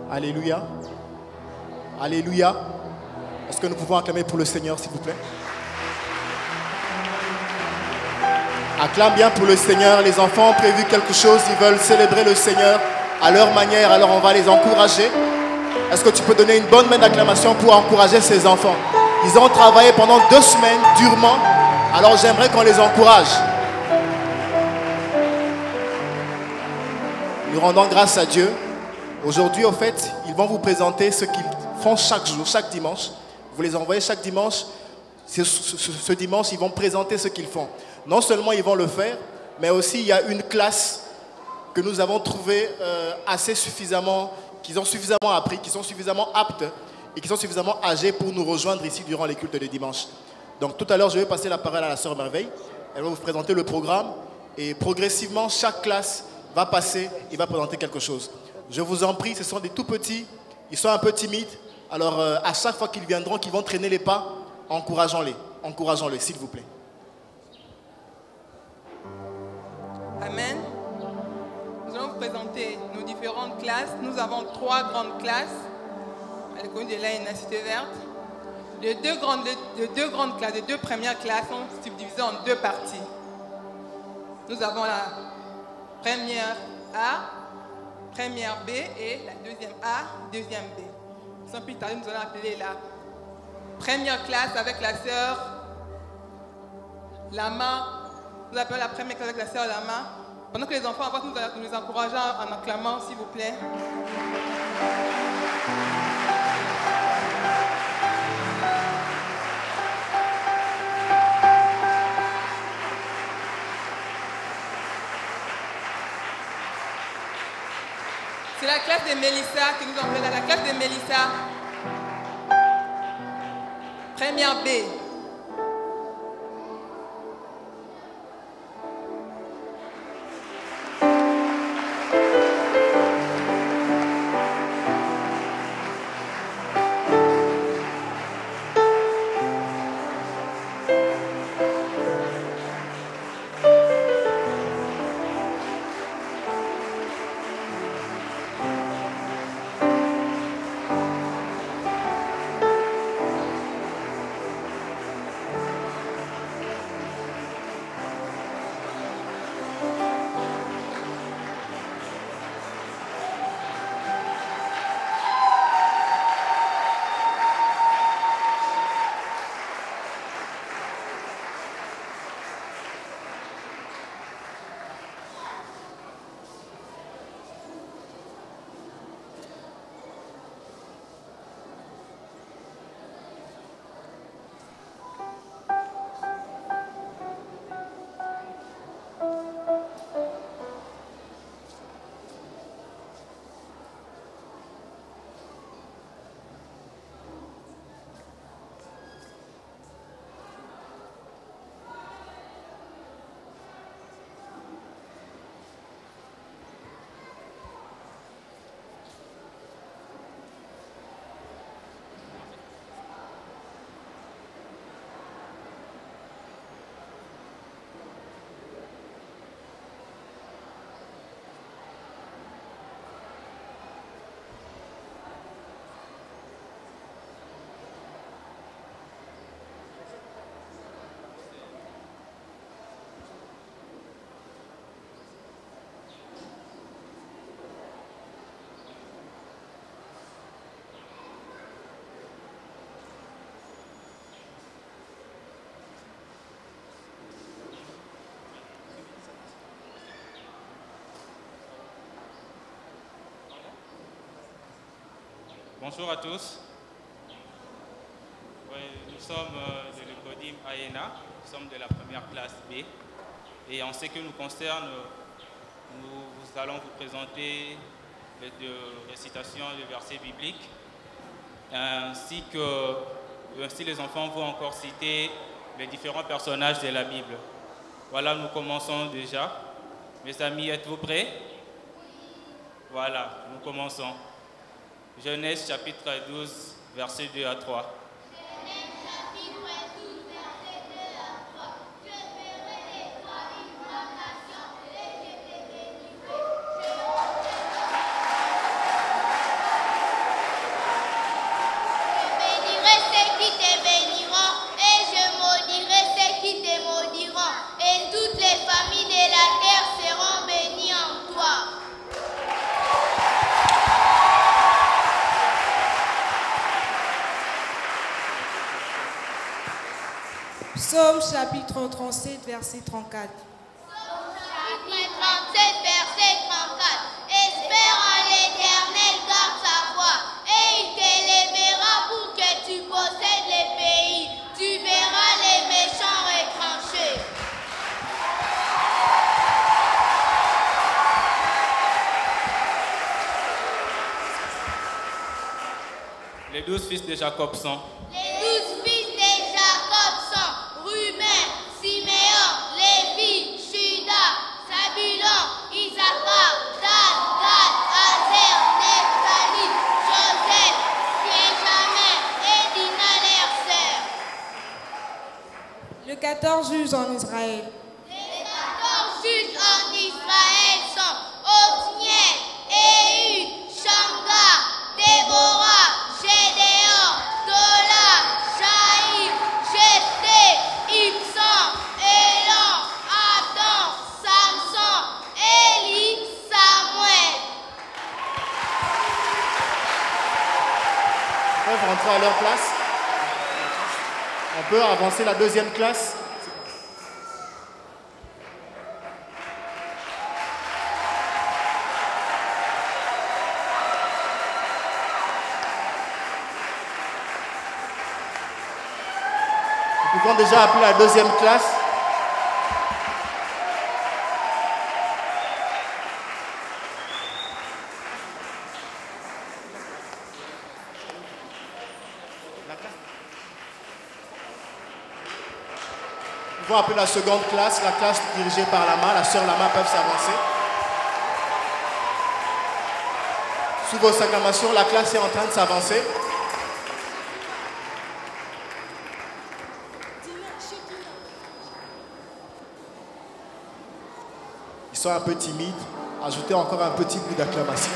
Alléluia. Alléluia. Est-ce que nous pouvons acclamer pour le Seigneur, s'il vous plaît? Acclame bien pour le Seigneur. Les enfants ont prévu quelque chose. Ils veulent célébrer le Seigneur à leur manière. Alors on va les encourager. Est-ce que tu peux donner une bonne main d'acclamation pour encourager ces enfants? Ils ont travaillé pendant 2 semaines durement. Alors j'aimerais qu'on les encourage. Nous rendons grâce à Dieu. Aujourd'hui, au fait, ils vont vous présenter ce qu'ils font chaque jour, chaque dimanche. Vous les envoyez chaque dimanche. Ce dimanche, ils vont présenter ce qu'ils font. Non seulement ils vont le faire, mais aussi il y a une classe que nous avons trouvée assez suffisamment, qu'ils ont suffisamment appris, qui sont suffisamment aptes et qui sont suffisamment âgés pour nous rejoindre ici durant les cultes de dimanche. Donc tout à l'heure, je vais passer la parole à la sœur Merveille. Elle va vous présenter le programme et progressivement, chaque classe va passer et va présenter quelque chose. Je vous en prie, ce sont des tout petits, ils sont un peu timides. Alors à chaque fois qu'ils viendront, qu'ils vont traîner les pas, encourageons-les, s'il vous plaît. Amen. Nous allons vous présenter nos différentes classes. Nous avons 3 grandes classes à l'école de la Cité Verte. Les deux grandes classes, les 2 premières classes sont subdivisées en 2 parties. Nous avons la première A, première B et la deuxième A, deuxième B. Sans plus tarder, nous allons appeler la première classe avec la sœur Lama. Nous appelons la première classe avec la sœur Lama. Pendant que les enfants avancent, nous allons nous encourager en acclamant, s'il vous plaît. C'est la classe de Mélissa que nous appelons la classe de Mélissa. Première B. Bonjour à tous. Oui, nous sommes de l'Ecodim AENA, nous sommes de la première classe B. Et en ce qui nous concerne, nous allons vous présenter les 2 récitations de versets bibliques, ainsi les enfants vont encore citer les différents personnages de la Bible. Voilà, nous commençons déjà. Mes amis, êtes-vous prêts? Voilà, nous commençons. Genèse chapitre 12, versets 2 à 3. Psaume chapitre 37, verset 34. Chapitre 37, verset 34. Espère en l'Éternel, garde sa voie, et il t'élèvera pour que tu possèdes les pays. Tu verras les méchants retranchés. Les 12 fils de Jacob sont. Les 12 fils de Jacob sont Ruben, Siméon, Lévi, Juda, Zabulon, Issachar, Dan, Gad, Aser, Nephtali, Joseph, Benjamin et Dina, leur sœur. Les 14 juges en Israël. Les 14 juges en Israël sont Othniel, Ehud, Shamgar, Déborah, Gédéon, Tola, Jaïm, Jephthé, Ibsan, Élan, Adam, Samson, Élie, Samuel. Ils peuvent rentrer à leur place. On peut avancer la deuxième classe. Nous pouvons déjà appeler la deuxième classe. Nous pouvons appeler la seconde classe, la classe dirigée par Lama. La sœur Lama peuvent s'avancer. Sous vos acclamations, la classe est en train de s'avancer. Ils sont un peu timides. Ajoutez encore un petit bout d'acclamation.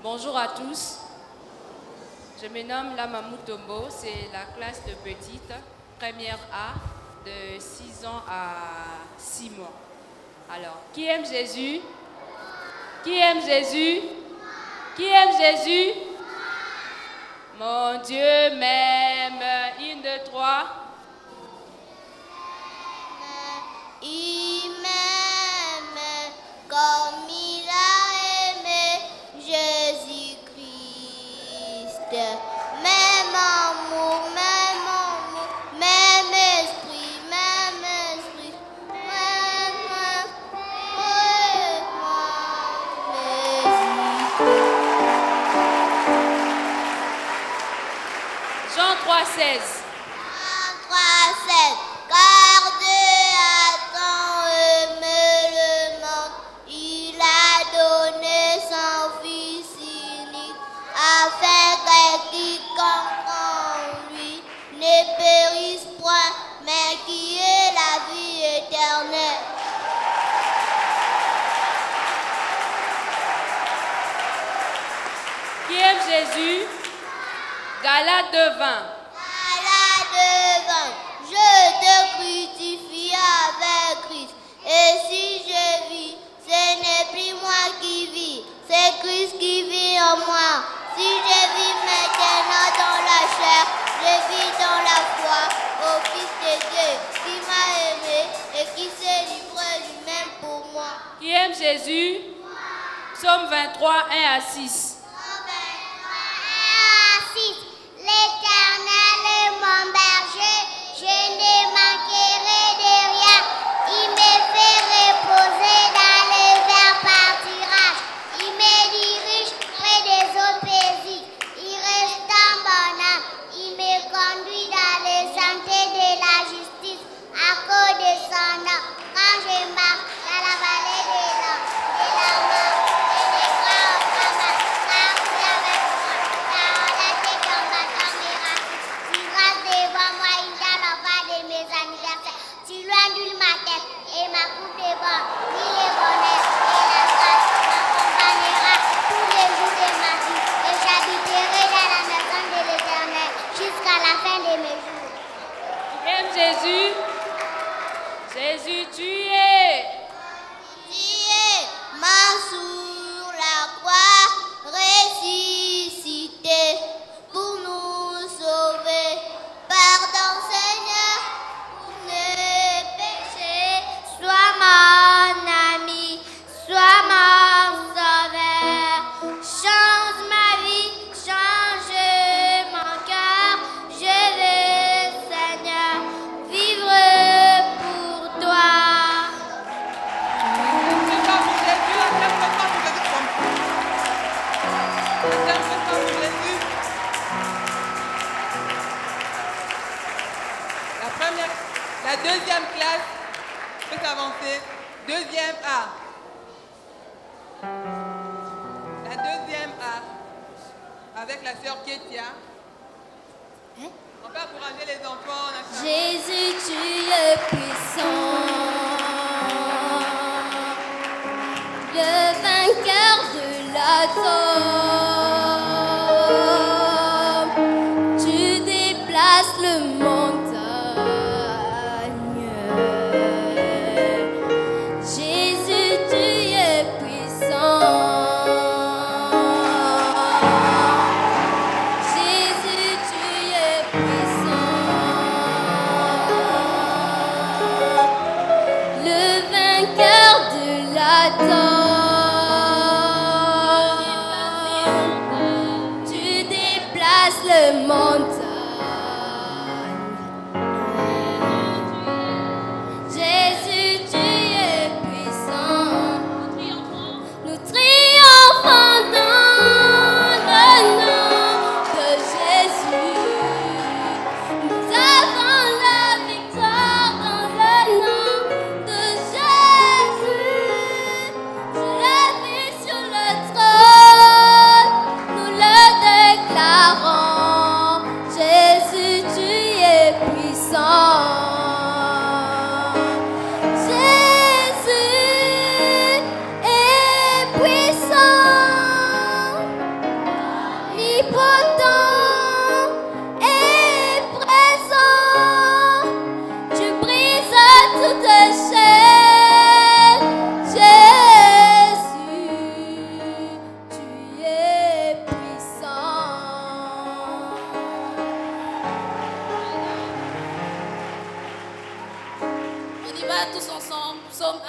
Bonjour à tous, je me nomme Lama Mutombo, c'est la classe de petite, première A, de 6 ans à 6 mois. Alors, qui aime Jésus? Qui aime Jésus? Qui aime Jésus? Mon Dieu m'aime. 1, 2, 3. Il m'aime comme il a aimé Jésus-Christ. Même amour, même esprit, même Jean 3,16. Car Dieu a tant aimé le monde, il a donné son Fils unique, afin que quiconque en lui ne périsse point, mais qui ait la vie éternelle. Qui aime Jésus? Galates 2,20. Je te crucifie avec Christ, et si je vis, ce n'est plus moi qui vis, c'est Christ qui vit en moi. Si je vis maintenant dans la chair, je vis dans la foi au Fils de Dieu qui m'a aimé et qui s'est livré lui-même pour moi. Qui aime Jésus? Psaume 23, 1 à 6. L'Éternel est mon berger, je ne manquerai de rien. Il me fait reposer dans les verts pâturages. Il me dirige près des eaux paisibles. Il restaure mon âme. Il me conduit dans les sentiers de la justice à cause de son nom. Quand je marche dans la vallée de la mort, je ne crains aucun jusqu'à la fin de mes jours. J'aime Jésus. Jésus, tu es. Tu es mort sur la croix, ressuscité pour nous sauver. Pardon Seigneur pour mes péchés. Sois mon ami, sois mon sauveur. Change ma vie, change mon cœur. Je veux Seigneur vivre pour toi. La deuxième classe peut s'avancer. Deuxième A. La deuxième A. Avec la sœur Kétia. On peut encourager les enfants. Jésus, tu es puissant, le vainqueur de la tombe. Tu déplaces le montagne. Jésus, tu es puissant. Jésus, tu es puissant. Le vainqueur de la tombe. Tu déplaces le montagne. Jésus, tu es puissant. Nous triomphons dans le nom de Jésus. Nous avons la victoire dans le nom de Jésus. Je l'ai vu sur le trône, nous le déclarons. Jésus, tu es puissant. Jésus est puissant, omnipotent et présent. Tu brises toutes chaînes. Jésus, tu es puissant. On y va tous ensemble. Psaume 1.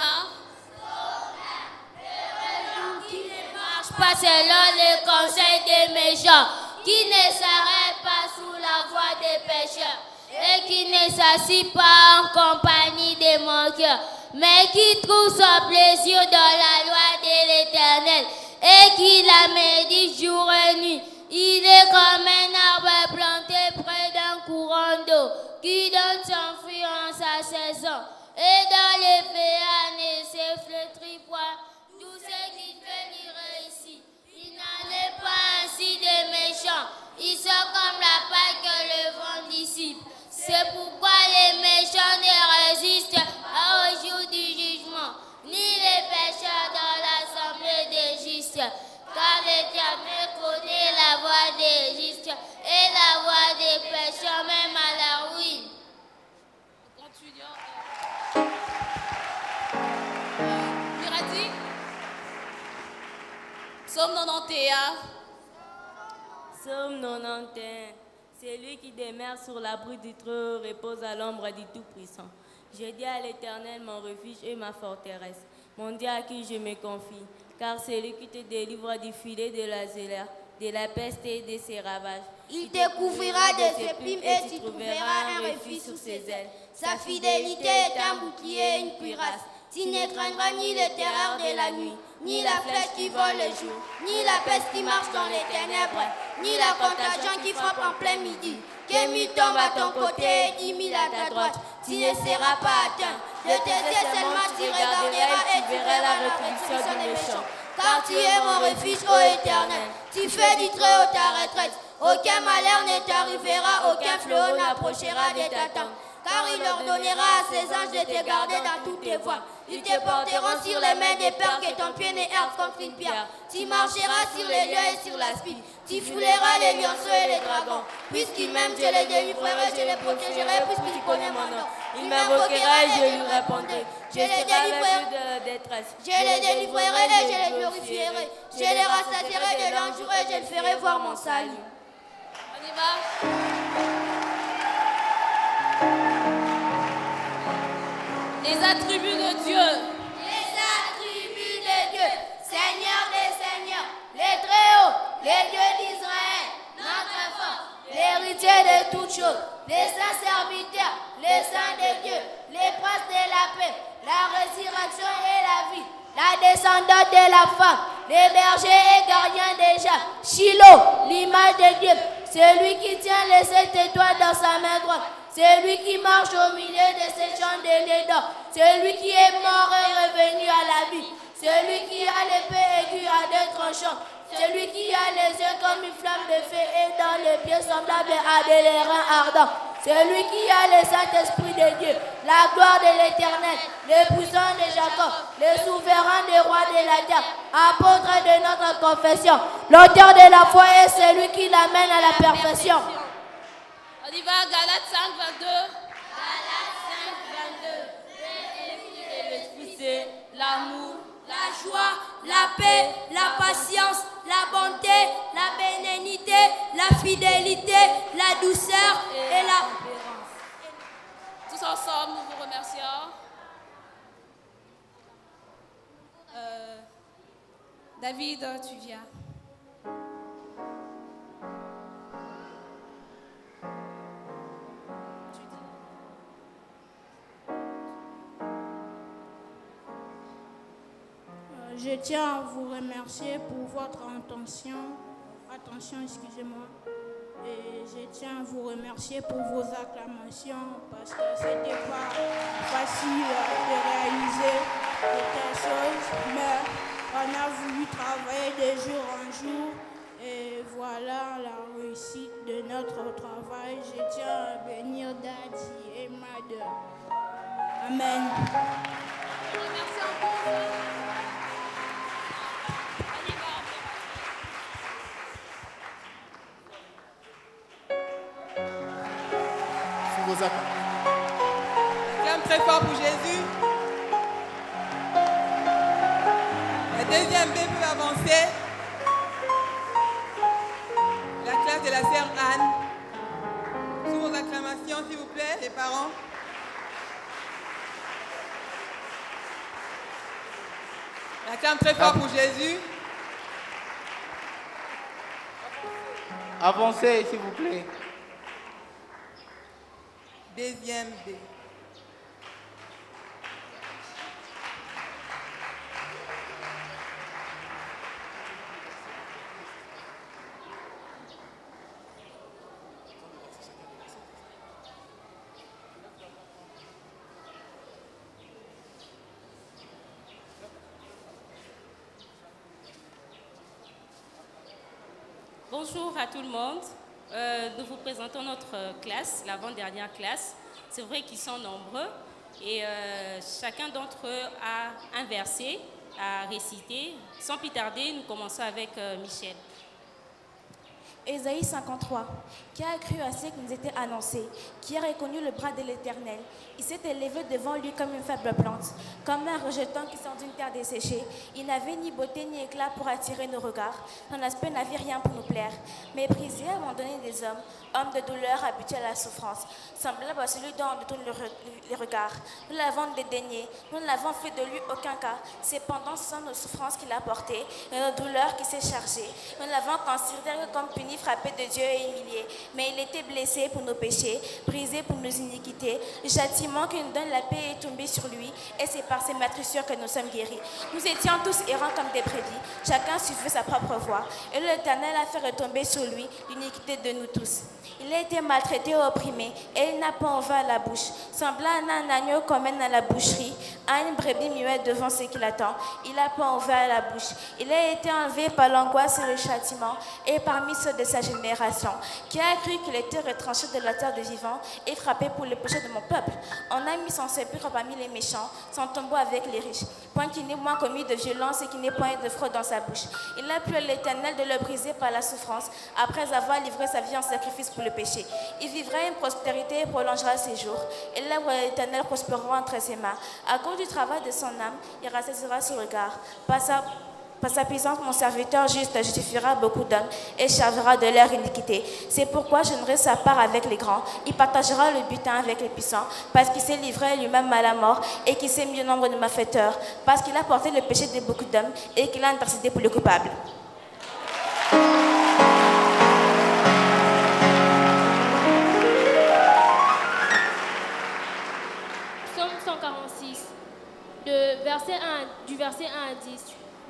Qui ne marche pas selon les conseils des méchants, qui ne s'arrête pas sous la voie des pécheurs, et qui ne s'assit pas en compagnie des moqueurs, mais qui trouve son plaisir dans la loi de l'Éternel, et qui la médite jour et nuit. Il est comme un arbre planté près d'un courant d'eau, qui donne son fruit en sa saison, et dans les feuillages ne se flétrit point. Tout ce qu'il fait lui réussit. Il n'en est pas ainsi des méchants. Ils sont comme la paille que le vent dissipe. C'est pourquoi les méchants ne résistent au jour du jugement, ni les pécheurs dans l'assemblée des justes. Car l'Éternel connaît la voie des justes et la voie des pécheurs, même à la ruine. Continuons. Mirati. Psaume 91. Psaume 91. C'est lui qui demeure sur l'abri du trône, repose à l'ombre du Tout-Puissant. Je dis à l'Éternel, mon refuge et ma forteresse, mon Dieu à qui je me confie. Car c'est lui qui te délivre du filet de la zélère, de la peste et de ses ravages. Il te couvrira de ses plumes et tu trouveras un refuge sous ses ailes. Sa fidélité est un bouclier et une cuirasse. Tu ne craindras ni les terreurs de la nuit, ni la flèche qui vole le jour, ni la peste qui marche dans les ténèbres, ni la contagion qui frappe en plein midi. Que 1000 tombent à ton côté et 10 000 à ta droite, tu ne seras pas atteint. De tes yeux seulement tu regarderas et tu verras la rétribution des méchants. Car tu es mon refuge, ô Éternel. Tu fais du Très-Haut ta retraite. Aucun malheur ne t'arrivera, aucun fléau n'approchera de ta tente. car il ordonnera à ses anges de te garder dans toutes tes voies. Ils te porteront sur les mains des peurs que ton pied ne heurte contre une pierre. Tu marcheras sur les lions et sur la spie. Tu fouleras les lionceaux et les dragons. Puisqu'il m'aime, je les délivrerai, je les protégerai, puisqu'il connaît mon nom. Il m'invoquera et je lui répondrai. Je les délivrerai de la détresse. Je les délivrerai et je les glorifierai. Je les rassasierai de longs jours et je les ferai voir mon salut. On y va. Les attributs de Dieu. Les attributs de Dieu. Seigneur des seigneurs, les Très-Hauts, les dieux d'Israël, notre force, l'héritier de toutes choses, les saints serviteurs, les saints de Dieu, les princes de la paix, la résurrection et la vie, la descendante de la femme, les bergers et gardiens des gens, Shiloh, l'image de Dieu, celui qui tient les 7 étoiles dans sa main droite, celui qui marche au milieu de ces chandeliers d'or, celui qui est mort et revenu à la vie, celui qui a l'épée aiguë à 2 tranchants, celui qui a les yeux comme une flamme de feu et dans les pieds semblables à des reins ardents, celui qui a le Saint-Esprit de Dieu, la gloire de l'Éternel, le puissant de Jacob, le souverain des rois de la terre, apôtre de notre confession, l'auteur de la foi est celui qui l'amène à la perfection. On y va, Galates 5, 22. Galates 5, 22. C'est l'amour, la joie, la paix, la patience, la bonté, la bénignité, la fidélité, la douceur et la... Tous ensemble, nous vous remercions. David, tu viens. Je tiens à vous remercier pour votre attention, excusez-moi. Et je tiens à vous remercier pour vos acclamations parce que c'était pas facile de réaliser de telles choses, mais on a voulu travailler de jour en jour et voilà la réussite de notre travail. Je tiens à bénir Daddy et Mother. Amen. Merci encore. Acclame très fort pour Jésus. La deuxième B peut avancer. La classe de la sœur Anne. Sous vos acclamations, s'il vous plaît, les parents. Acclame très fort pour Jésus. Avancez, s'il vous plaît. Deuxième B. Bonjour à tout le monde. Nous vous présentons notre classe, l'avant-dernière classe. C'est vrai qu'ils sont nombreux et chacun d'entre eux a un verset à réciter. Sans plus tarder, nous commençons avec Michel. Ésaïe 53, qui a cru à ce qui nous était annoncé, qui a reconnu le bras de l'Éternel. Il s'est élevé devant lui comme une faible plante, comme un rejeton qui sort d'une terre desséchée. Il n'avait ni beauté ni éclat pour attirer nos regards. Son aspect n'avait rien pour nous plaire. Méprisé, abandonné des hommes, homme de douleur, habitué à la souffrance, semblable à celui dont on détourne les regards. Nous l'avons dédaigné, nous n'avons fait de lui aucun cas. Cependant, ce sont nos souffrances qu'il a portées et nos douleurs qui s'est chargées. Nous l'avons considéré comme puni, frappé de Dieu et humilié. Mais il était blessé pour nos péchés, brisé pour nos iniquités. Le châtiment qui nous donne la paix est tombé sur lui, et c'est par ses meurtrissures que nous sommes guéris. Nous étions tous errants comme des brebis, chacun suivait sa propre voie, et l'Éternel a fait retomber sur lui l'iniquité de nous tous. Il a été maltraité et opprimé, et il n'a pas ouvert la bouche. Semblant à un agneau qu'on mène à la boucherie, à une brebis muette devant ce qui l'attend, il n'a pas ouvert la bouche. Il a été enlevé par l'angoisse et le châtiment, et parmi ceux de sa génération, qui a cru qu'il était retranché de la terre des vivants et frappé pour le péché de mon peuple. On a mis son sépulcre parmi les méchants, son tombeau avec les riches. Point qu'il n'ait point commis de violence et qu'il n'ait point de fraude dans sa bouche. Il a plu à l'Éternel de le briser par la souffrance, après avoir livré sa vie en sacrifice pour le péché. Il vivra une prospérité et prolongera ses jours. Et là où l'Éternel prospérera entre ses mains. À cause du travail de son âme, il rassasiera son regard. Par sa puissance, mon serviteur juste justifiera beaucoup d'hommes et chargera de leur iniquité. C'est pourquoi je donnerai sa part avec les grands. Il partagera le butin avec les puissants, parce qu'il s'est livré lui-même à la mort et qu'il s'est mis au nombre de malfaiteurs, parce qu'il a porté le péché de beaucoup d'hommes et qu'il a intercédé pour les coupables. Psaume 146, du verset 1 à 10.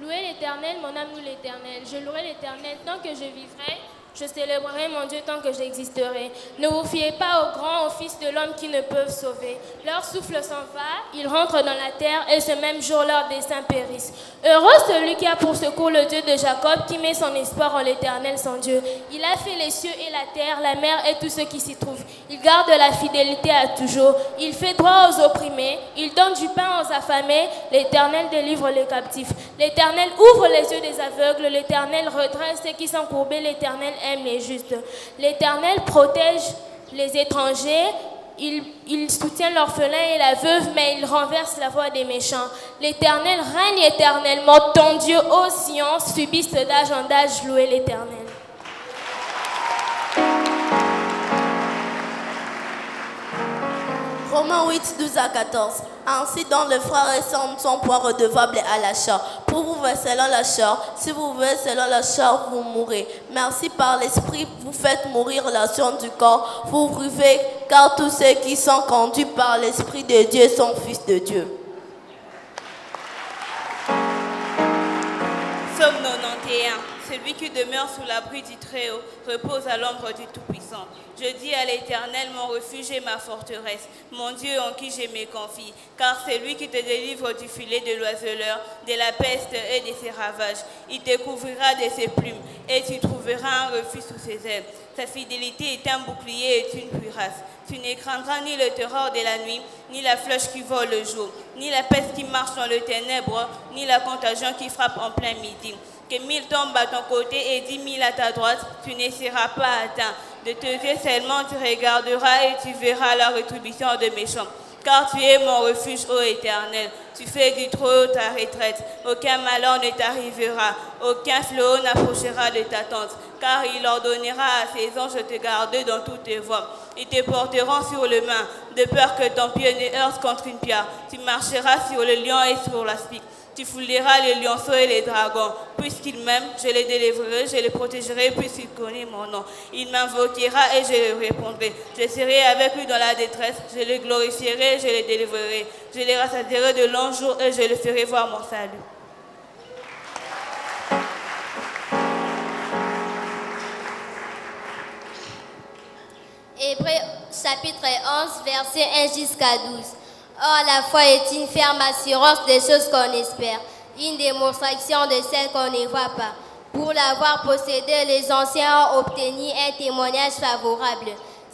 Louez l'Éternel, mon âme loue l'Éternel. Je louerai l'Éternel tant que je vivrai. Je célébrerai mon Dieu tant que j'existerai. Ne vous fiez pas aux grands, aux fils de l'homme qui ne peuvent sauver. Leur souffle s'en va, ils rentrent dans la terre et ce même jour leurs desseins périssent. Heureux celui qui a pour secours le Dieu de Jacob, qui met son espoir en l'Éternel son Dieu. Il a fait les cieux et la terre, la mer et tout ce qui s'y trouve. Il garde la fidélité à toujours. Il fait droit aux opprimés. Il donne du pain aux affamés. L'Éternel délivre les captifs. L'Éternel ouvre les yeux des aveugles. L'Éternel redresse ceux qui sont courbés. L'Éternel aime les justes. L'Éternel protège les étrangers. Il soutient l'orphelin et la veuve, mais il renverse la voix des méchants. L'Éternel règne éternellement. Ton Dieu, ô Sion, subsiste d'âge en âge. Louez l'Éternel. Romains 8, 12 à 14. Ainsi, dans le frère et sœurs ne sont point redevables à la chair. Pour vous vivez selon la chair, si vous vivez selon la chair, vous mourrez. Merci par l'Esprit, vous faites mourir l'action du corps, vous vivez, car tous ceux qui sont conduits par l'Esprit de Dieu sont fils de Dieu. Psaume 91. Celui qui demeure sous l'abri du Très-Haut repose à l'ombre du Tout-Puissant. Je dis à l'Éternel, mon refuge et ma forteresse, mon Dieu en qui je me confie, car c'est lui qui te délivre du filet de l'oiseleur, de la peste et de ses ravages. Il te couvrira de ses plumes et tu trouveras un refuge sous ses ailes. Sa fidélité est un bouclier et une cuirasse. Tu ne craindras ni le terreur de la nuit, ni la flèche qui vole le jour, ni la peste qui marche dans le ténèbre, ni la contagion qui frappe en plein midi. Que 1000 tombent à ton côté et 10 000 à ta droite, tu ne seras pas atteint. De tes yeux seulement tu regarderas et tu verras la rétribution de méchants. Car tu es mon refuge, ô Éternel. Tu fais du trône ta retraite. Aucun malheur ne t'arrivera. Aucun fléau n'approchera de ta tente. Car il ordonnera à ses anges de te garder dans toutes tes voies. Ils te porteront sur les mains, de peur que ton pied ne heurte contre une pierre. Tu marcheras sur le lion et sur l'aspic. Tu fouleras les lionceaux et les dragons. Puisqu'il m'aime, je les délivrerai, je les protégerai, puisqu'il connaît mon nom. Il m'invoquera et je lui répondrai. Je serai avec lui dans la détresse, je le glorifierai, je le délivrerai. Je les rassasierai de longs jours et je le ferai voir mon salut. Hébreux chapitre 11, versets 1 jusqu'à 12. Or, la foi est une ferme assurance des choses qu'on espère, une démonstration de celles qu'on ne voit pas. Pour l'avoir possédé, les anciens ont obtenu un témoignage favorable.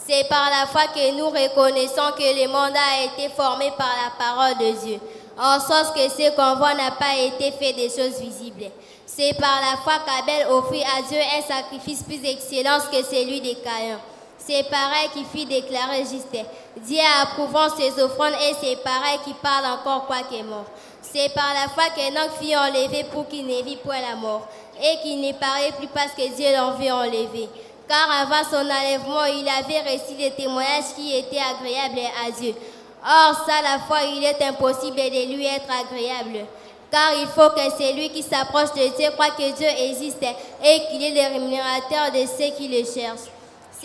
C'est par la foi que nous reconnaissons que le monde a été formé par la parole de Dieu, en sens que ce qu'on voit n'a pas été fait des choses visibles. C'est par la foi qu'Abel offrit à Dieu un sacrifice plus excellent que celui de Caïn. C'est pareil qui fut déclaré juste. Dieu approuvant ses offrandes et c'est pareil qui parle encore quoi qu'il est mort. C'est par la foi qu'Enoch fut enlevé pour qu'il ne vit point la mort et qu'il ne parlait plus parce que Dieu l'avait enlevé. Car avant son enlèvement, il avait reçu des témoignages qui étaient agréables à Dieu. Or, sans la foi, il est impossible de lui être agréable. Car il faut que celui qui s'approche de Dieu croit que Dieu existe et qu'il est le rémunérateur de ceux qui le cherchent.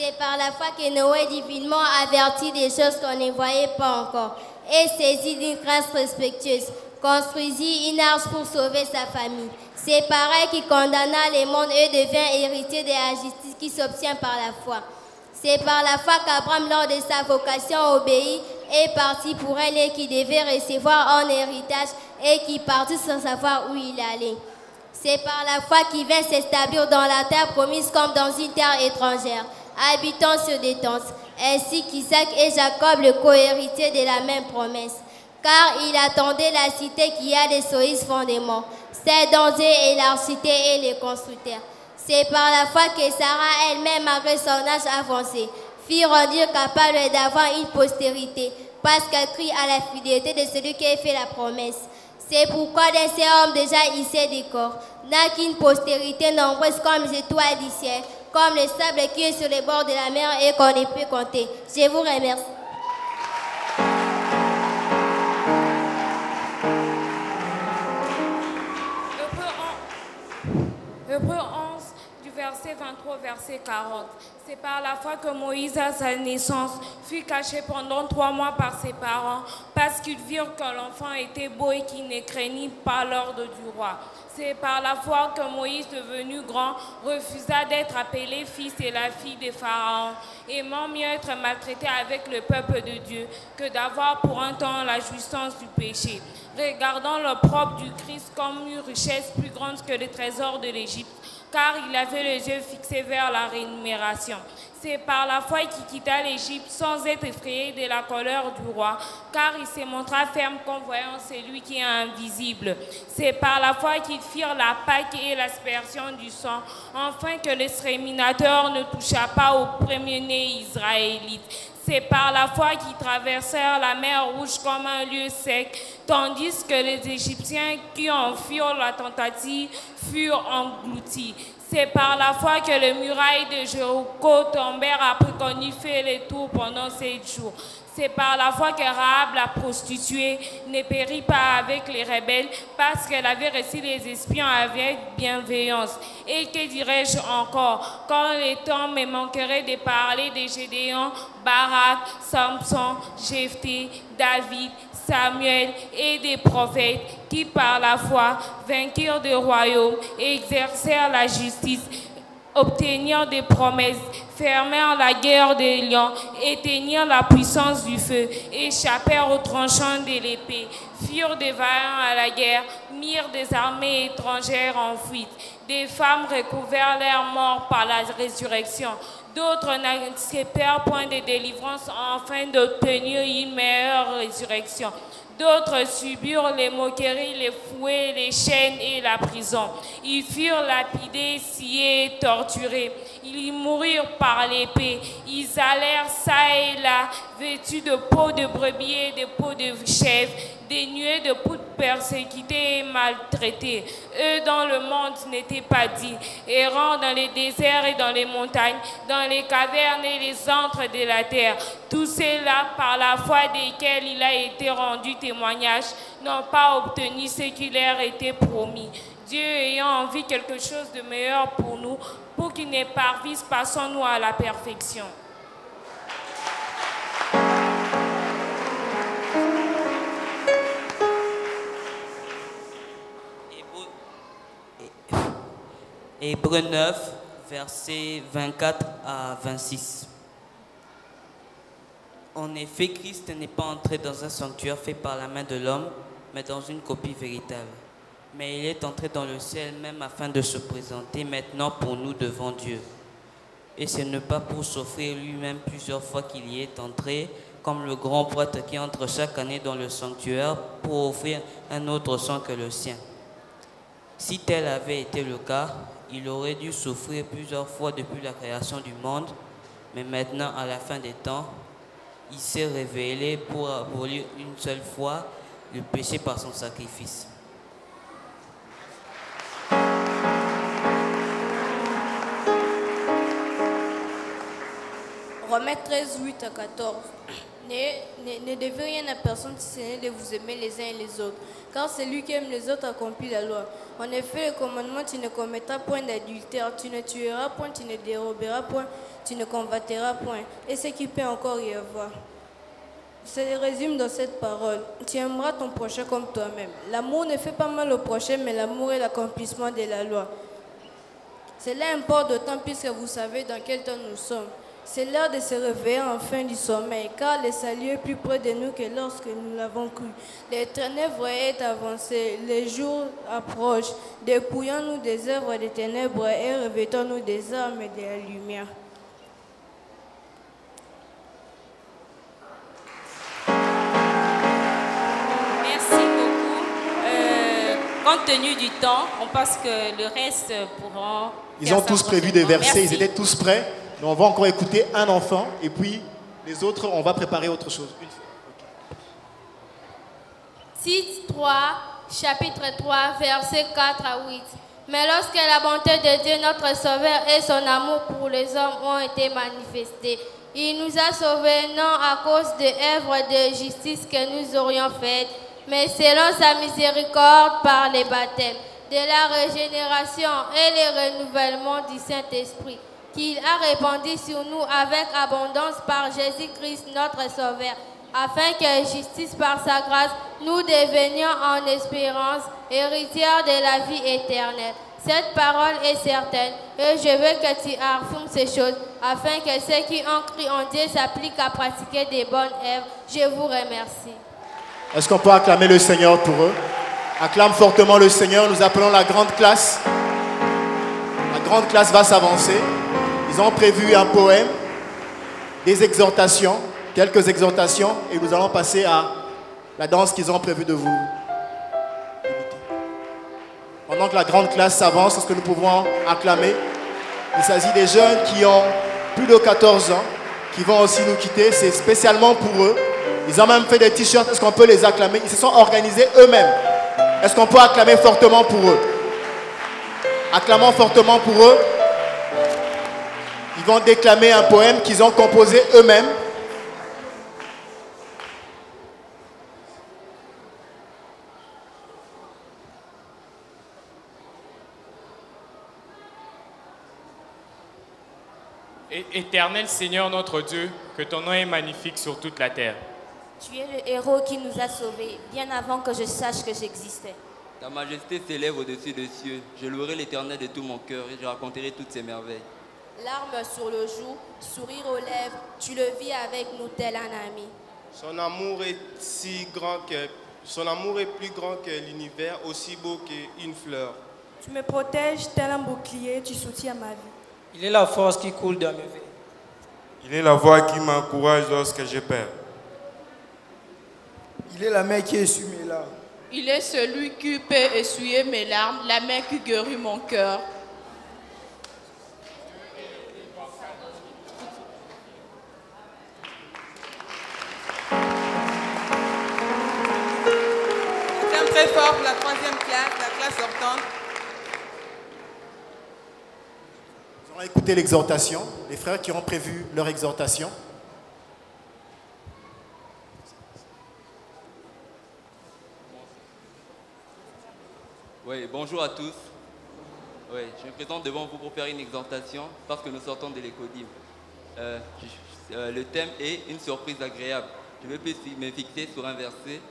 C'est par la foi que Noé, divinement averti des choses qu'on ne voyait pas encore, et saisi d'une crainte respectueuse, construisit une arche pour sauver sa famille. C'est pareil qui condamna le monde et devint héritier de la justice qui s'obtient par la foi. C'est par la foi qu'Abraham, lors de sa vocation, obéit et partit pour elle et qui devait recevoir en héritage et qui partit sans savoir où il allait. C'est par la foi qu'il vint s'établir dans la terre promise comme dans une terre étrangère, habitant sur des tentes, ainsi qu'Isaac et Jacob, le co-héritier de la même promesse. Car il attendait la cité qui a des solides fondements. Ses dangers et l'architecte et les constructeurs. C'est par la foi que Sarah elle-même, malgré son âge avancé, fit rendu capable d'avoir une postérité, parce qu'elle crie à la fidélité de celui qui a fait la promesse. C'est pourquoi de ces hommes déjà hissés du corps, n'a qu'une postérité nombreuse comme les étoiles du ciel, comme le sable qui est sur les bords de la mer et qu'on ne peut compter. Je vous remercie. Hébreux 11, du verset 23 au verset 40. C'est par la foi que Moïse, à sa naissance, fut caché pendant 3 mois par ses parents, parce qu'ils virent que l'enfant était beau et qu'il ne craignit pas l'ordre du roi. C'est par la foi que Moïse, devenu grand, refusa d'être appelé fils et la fille des pharaons, aimant mieux être maltraité avec le peuple de Dieu que d'avoir pour un temps la jouissance du péché, regardant l'opprobre du Christ comme une richesse plus grande que les trésors de l'Égypte, car il avait les yeux fixés vers la rémunération. C'est par la foi qu'il quitta l'Égypte sans être effrayé de la colère du roi, car il se montra ferme comme voyant celui qui est invisible. C'est par la foi qu'ils firent la Pâque et l'aspersion du sang, afin que l'exterminateur ne touchât pas aux premiers-nés israélites. C'est par la foi qu'ils traversèrent la mer Rouge comme un lieu sec, tandis que les Égyptiens qui en firent la tentative furent engloutis. C'est par la foi que les murailles de Jéricho tombèrent après qu'on y fait les tours pendant 7 jours. C'est par la foi que Rahab, la prostituée, ne périt pas avec les rebelles, parce qu'elle avait reçu les espions avec bienveillance. Et que dirais-je encore, quand le temps me manquerait de parler de Gédéon, Barak, Samson, Jephthé, David, Samuel et des prophètes qui par la foi vainquirent des royaumes, exercèrent la justice, obtenirent des promesses, fermèrent la guerre des lions, éteignirent la puissance du feu, échappèrent aux tranchants de l'épée, firent des vaillants à la guerre, mirent des armées étrangères en fuite. Des femmes recouvrèrent leur mort par la résurrection. D'autres n'acceptèrent point de délivrance afin d'obtenir une meilleure résurrection. D'autres subirent les moqueries, les fouets, les chaînes et la prison. Ils furent lapidés, sciés et torturés. Ils y mourirent par l'épée. Ils allèrent çà et là, vêtus de peaux de brebis et de peaux de chèvres, dénués de toute persécutés et maltraités. Eux dans le monde n'étaient pas dits, errant dans les déserts et dans les montagnes, dans les cavernes et les antres de la terre. Tous ceux-là, par la foi desquels il a été rendu témoignage, n'ont pas obtenu ce qui leur était promis. Dieu ayant envie quelque chose de meilleur pour nous, pour qu'il ne parvise pas sans nous à la perfection. Hébreux 9, versets 24 à 26. En effet, Christ n'est pas entré dans un sanctuaire fait par la main de l'homme, mais dans une copie véritable. Mais il est entré dans le ciel même afin de se présenter maintenant pour nous devant Dieu. Et ce n'est pas pour s'offrir lui-même plusieurs fois qu'il y est entré, comme le grand prêtre qui entre chaque année dans le sanctuaire pour offrir un autre sang que le sien. Si tel avait été le cas, il aurait dû souffrir plusieurs fois depuis la création du monde, mais maintenant, à la fin des temps, il s'est révélé pour abolir une seule fois le péché par son sacrifice. Romains 13, 8 à 14. Ne devez rien à personne si ce n'est de vous aimer les uns et les autres, car celui qui aime les autres accomplit la loi. En effet, le commandement, tu ne commettras point d'adultère, tu ne tueras point, tu ne déroberas point, tu ne convoiteras point, et ce qui peut encore y avoir. C'est le résumé dans cette parole. Tu aimeras ton prochain comme toi-même. L'amour ne fait pas mal au prochain, mais l'amour est l'accomplissement de la loi. Cela importe d'autant puisque vous savez dans quel temps nous sommes. C'est l'heure de se réveiller enfin du sommeil, car le salut est plus près de nous que lorsque nous l'avons cru. Les ténèbres est avancé, les jours approchent. Dépouillons-nous des œuvres des ténèbres et revêtons-nous des armes de la lumière. compte tenu du temps, on pense que le reste pourront... Ils ont tous prévu des versets, ils étaient tous prêts. Mais on va encore écouter un enfant et puis les autres, on va préparer autre chose. Tite 3, chapitre 3, versets 4 à 8. Mais lorsque la bonté de Dieu, notre Sauveur, et son amour pour les hommes ont été manifestés, il nous a sauvés non à cause des œuvres de justice que nous aurions faites, mais selon sa miséricorde par les baptêmes, de la régénération et le renouvellement du Saint-Esprit, qu'il a répandu sur nous avec abondance par Jésus-Christ notre Sauveur, afin que justice par sa grâce, nous devenions en espérance héritières de la vie éternelle. Cette parole est certaine et je veux que tu affirmes ces choses afin que ceux qui ont cru en Dieu s'appliquent à pratiquer des bonnes œuvres. Je vous remercie. Est-ce qu'on peut acclamer le Seigneur pour eux? Acclame fortement le Seigneur. Nous appelons la grande classe. La grande classe va s'avancer. Ils ont prévu un poème, des exhortations, quelques exhortations, et nous allons passer à la danse qu'ils ont prévu de vous. Pendant que la grande classe s'avance, est-ce que nous pouvons acclamer? Il s'agit des jeunes qui ont plus de 14 ans, qui vont aussi nous quitter. C'est spécialement pour eux. Ils ont même fait des t-shirts. Est-ce qu'on peut les acclamer? Ils se sont organisés eux-mêmes. Est-ce qu'on peut acclamer fortement pour eux? Acclamons fortement pour eux. Ils vont déclamer un poème qu'ils ont composé eux-mêmes. Éternel Seigneur notre Dieu, que ton nom est magnifique sur toute la terre. Tu es le héros qui nous a sauvés, bien avant que je sache que j'existais. Ta majesté s'élève au-dessus des cieux. Je louerai l'Éternel de tout mon cœur et je raconterai toutes ses merveilles. Larmes sur le jour, sourire aux lèvres, tu le vis avec nous tel un ami. Son amour est son amour est plus grand que l'univers, aussi beau qu'une fleur. Tu me protèges tel un bouclier, tu soutiens ma vie. Il est la force qui coule dans mes veines. Il est la voix qui m'encourage lorsque j'ai peur. Il est la main qui essuie mes larmes. Il est celui qui peut essuyer mes larmes, la main qui guérit mon cœur. J'aime très fort pour la troisième classe, la classe sortante. On va écouter l'exhortation, les frères qui ont prévu leur exhortation. Oui, bonjour à tous. Oui, je me présente devant vous pour faire une exhortation parce que nous sortons de l'écodime. Le thème est une surprise agréable. Je vais plus me fixer sur un verset.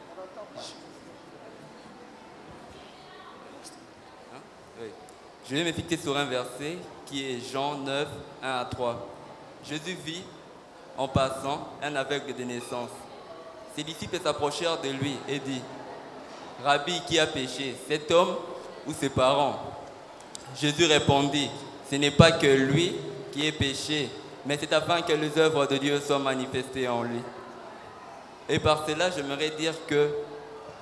Je vais me fixer sur un verset qui est Jean 9, 1 à 3. Jésus vit, en passant, un aveugle de naissance. Ses disciples s'approchèrent de lui et dit: Rabbi, qui a péché, cet homme ou ses parents? Jésus répondit: Ce n'est pas que lui qui ait péché, mais c'est afin que les œuvres de Dieu soient manifestées en lui. Et par cela, j'aimerais dire que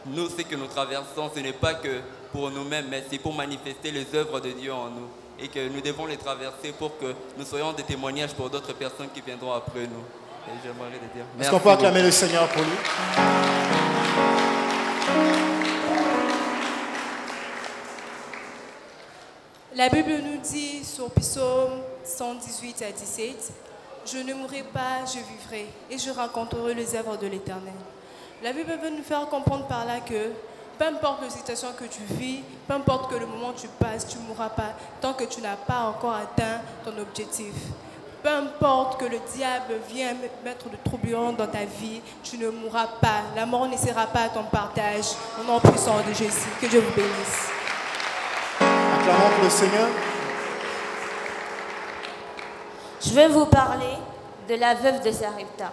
nous, ce que nous traversons, ce n'est pas que pour nous-mêmes, mais c'est pour manifester les œuvres de Dieu en nous. Et que nous devons les traverser pour que nous soyons des témoignages pour d'autres personnes qui viendront après nous. Et j'aimerais le dire. Est-ce qu'on peut acclamer le Seigneur pour lui? La Bible nous dit sur Psaume 118 à 17, « Je ne mourrai pas, je vivrai, et je rencontrerai les œuvres de l'Éternel. » La Bible veut nous faire comprendre par là que peu importe la situation que tu vis, peu importe que le moment tu passes, tu ne mourras pas tant que tu n'as pas encore atteint ton objectif. Peu importe que le diable vienne mettre de troublants dans ta vie, tu ne mourras pas. La mort ne sera pas ton partage. Au nom puissant de Jésus, que Dieu vous bénisse. Acclamons pour le Seigneur. Je vais vous parler de la veuve de Sarepta.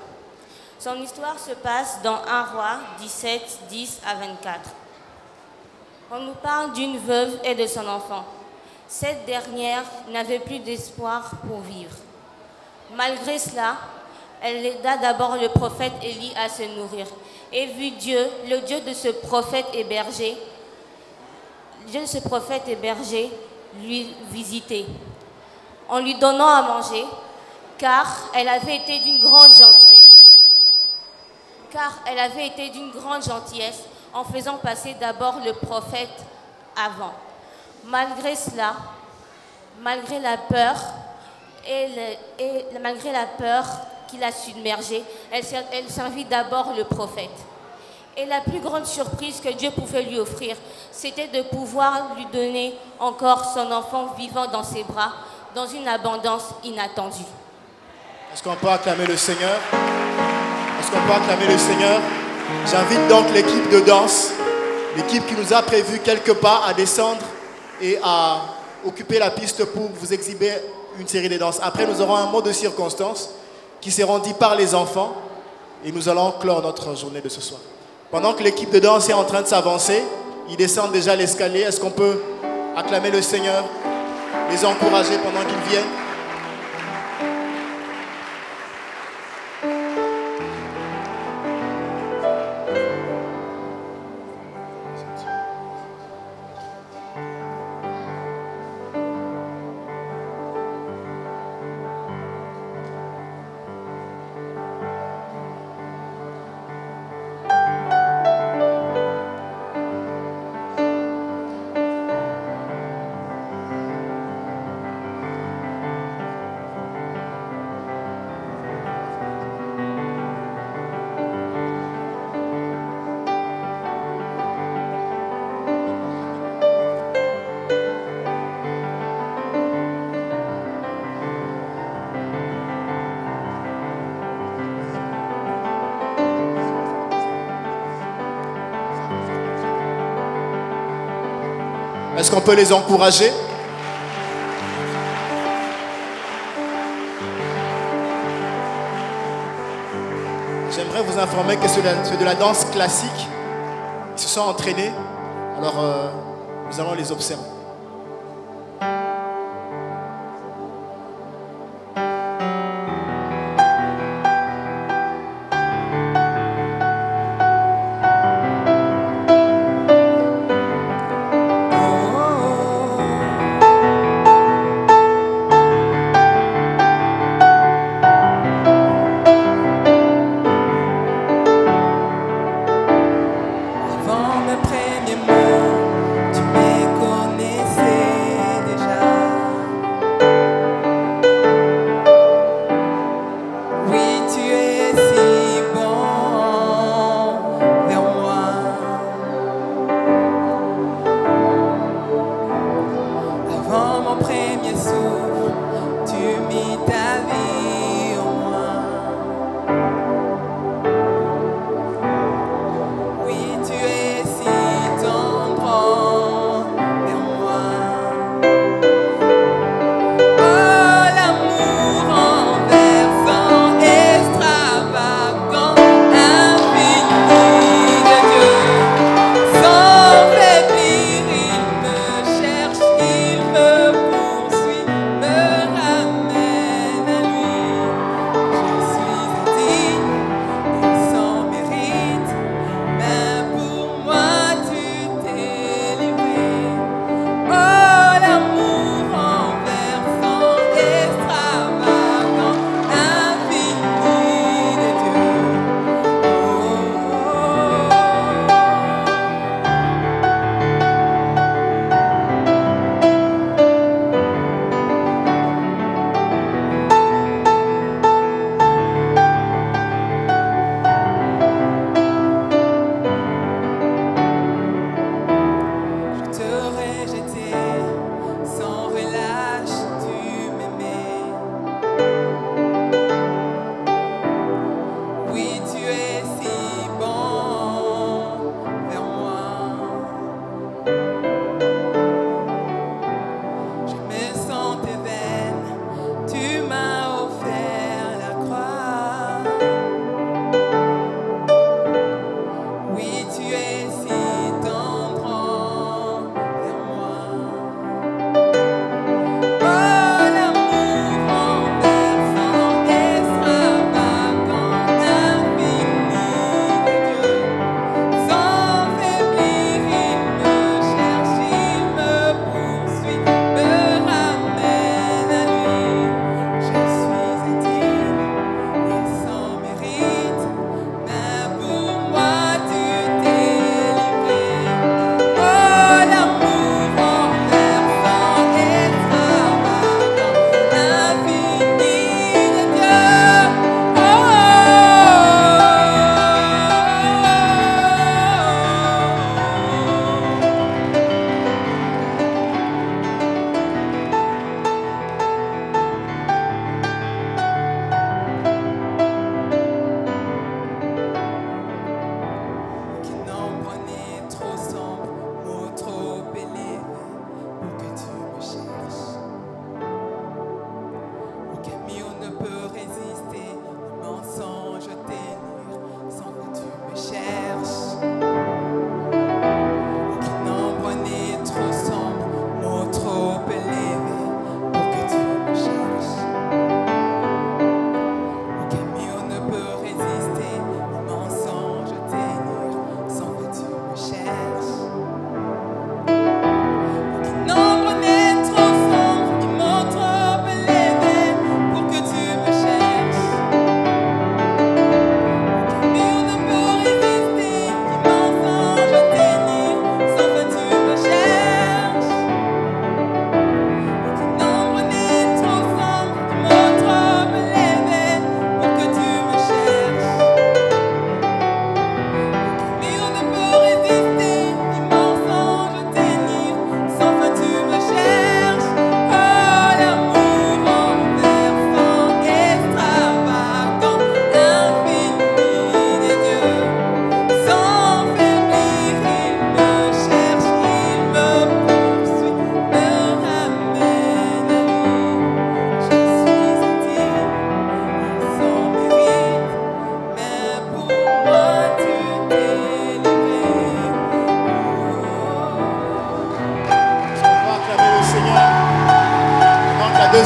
Son histoire se passe dans 1 Roi 17, 10 à 24. On nous parle d'une veuve et de son enfant. Cette dernière n'avait plus d'espoir pour vivre. Malgré cela, elle aida d'abord le prophète Élie à se nourrir. Et vu Dieu, le Dieu de ce prophète et berger, de ce prophète et berger lui visiter, en lui donnant à manger, car elle avait été d'une grande gentillesse, en faisant passer d'abord le prophète avant. Malgré cela, malgré la peur qui l'a submergée, elle servit d'abord le prophète. Et la plus grande surprise que Dieu pouvait lui offrir, c'était de pouvoir lui donner encore son enfant vivant dans ses bras, dans une abondance inattendue. Est-ce qu'on peut acclamer le Seigneur? Est-ce qu'on peut acclamer le Seigneur? J'invite donc l'équipe de danse, l'équipe qui nous a prévu quelque part à descendre et à occuper la piste pour vous exhiber une série de danses. Après, nous aurons un mot de circonstance qui seront dit par les enfants et nous allons clore notre journée de ce soir. Pendant que l'équipe de danse est en train de s'avancer, ils descendent déjà l'escalier. Est-ce qu'on peut acclamer le Seigneur, les encourager pendant qu'ils viennent? Est-ce qu'on peut les encourager? J'aimerais vous informer que c'est de la danse classique. Ils se sont entraînés. Alors, nous allons les observer. Avant mes premiers mots, tu me connais.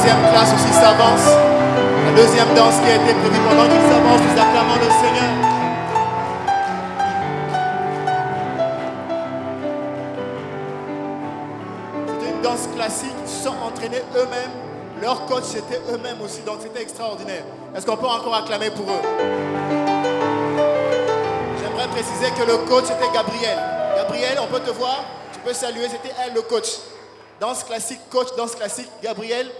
deuxième classe aussi s'avance. La deuxième danse qui a été prévue pendant qu'ils s'avancent, nous acclamons le Seigneur. C'était une danse classique, ils se sont entraînés eux-mêmes. Leurs coachs c'était eux-mêmes aussi, donc c'était extraordinaire. Est-ce qu'on peut encore acclamer pour eux? J'aimerais préciser que le coach était Gabriel. Gabriel, on peut te voir, tu peux saluer, c'était elle le coach. Danse classique, coach, danse classique, Gabriel.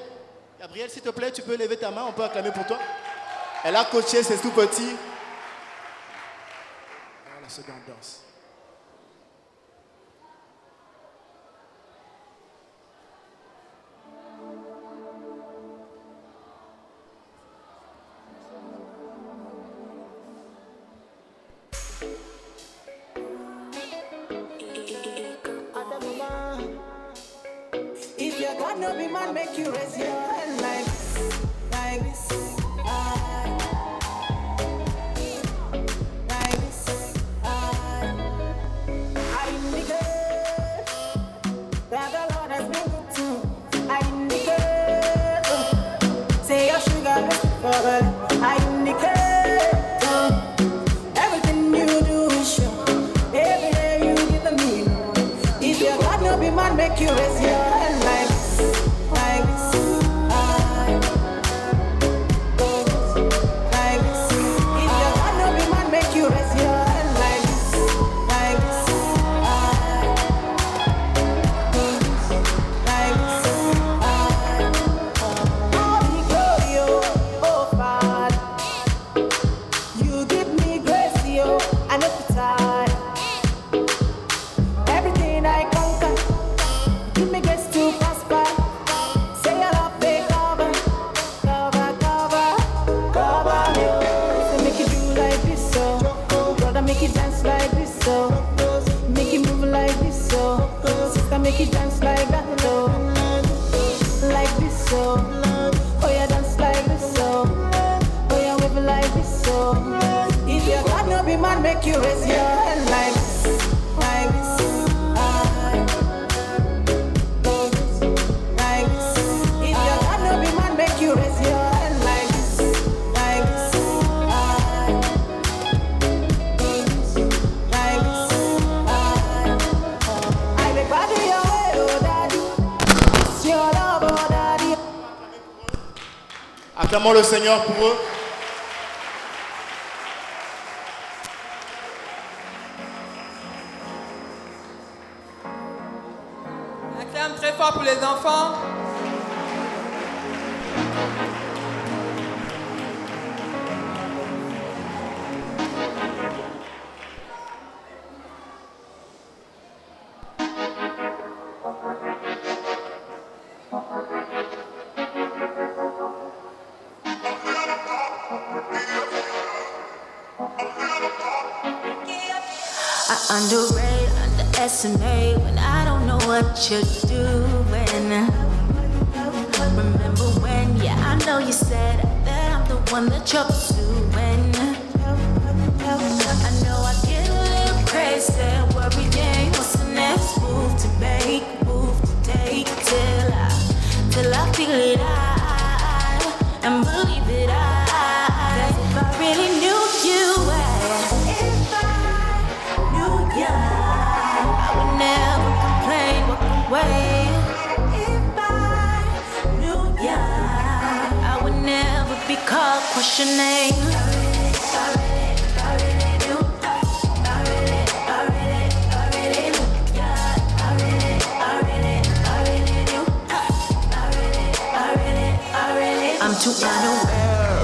Gabriel, s'il te plaît, tu peux lever ta main, on peut acclamer pour toi. Elle a coaché, c'est tout petit. Alors, la seconde danse. If your God no be man, make you raise your hand like this, like this. Like this. I indicate that the Lord has been good to me. I indicate, say your sugar is for I indicate, everything you do is sure. Every day you give me. If your God no be man, make you raise your hand like this, like this. Like this. If your God no be man, make you raise your hand like this, like this. Like this. All the glory, oh Father, you give me grace, yo, and appetite. Everything I conquer, give me grace to prosper. Say I love me, cover, cover, cover, cover me. Say make it do like this, so brother make it dance like this, so make it move like this, so sister make it dance like that, so like this, so oh yeah dance like this, so oh yeah wave like this, so if your God no be man, make you raise your hand like this, like this. Like this. If your God no be man, make you raise your hand like this, like this. Like this. I beg pardon your way, oh daddy. It's your love, oh daddy. Acclamons le Seigneur pour eux. Acclame très fort pour les enfants. I underrate, underestimate when I don't know what you're doing. Remember when, yeah, I know you said that I'm the one that you're pursuing. I know I get a little crazy, worrying what's the next move to make, move to take, till I feel it out and believe it out. 'Cause if I really knew you, if I knew you, I would never complain, walk away. If I knew you, I would never be caught questioning. I'm too unaware.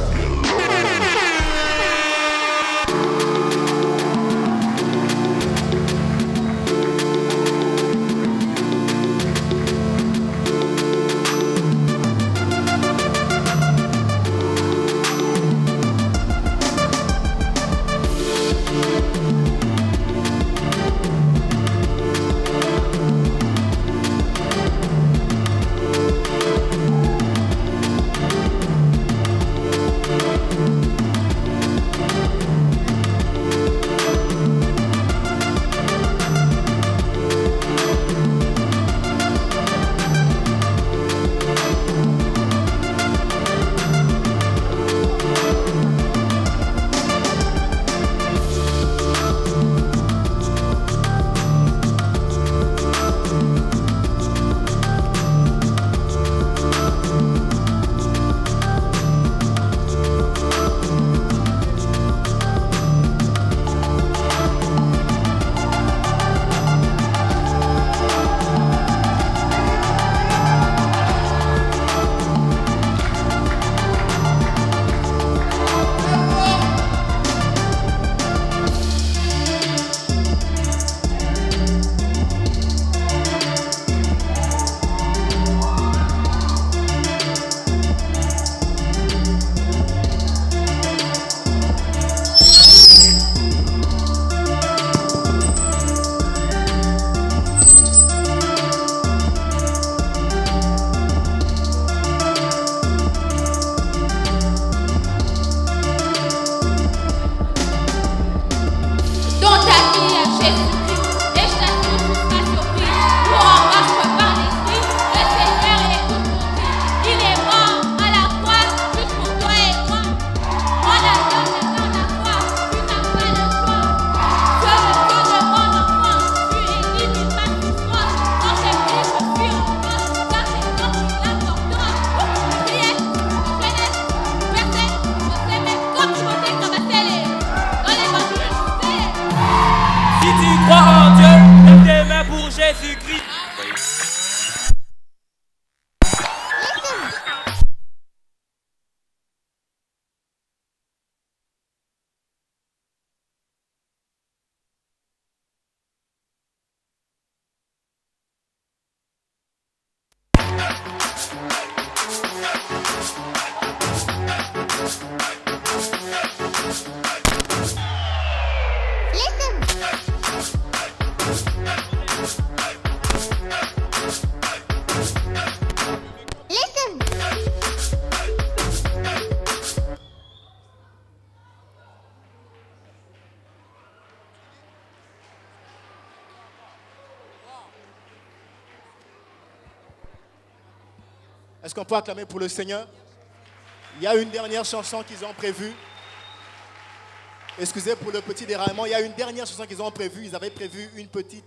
Est-ce qu'on peut acclamer pour le Seigneur? Il y a une dernière chanson qu'ils ont prévue. Excusez pour le petit déraillement. Il y a une dernière chanson qu'ils ont prévue. Ils avaient prévu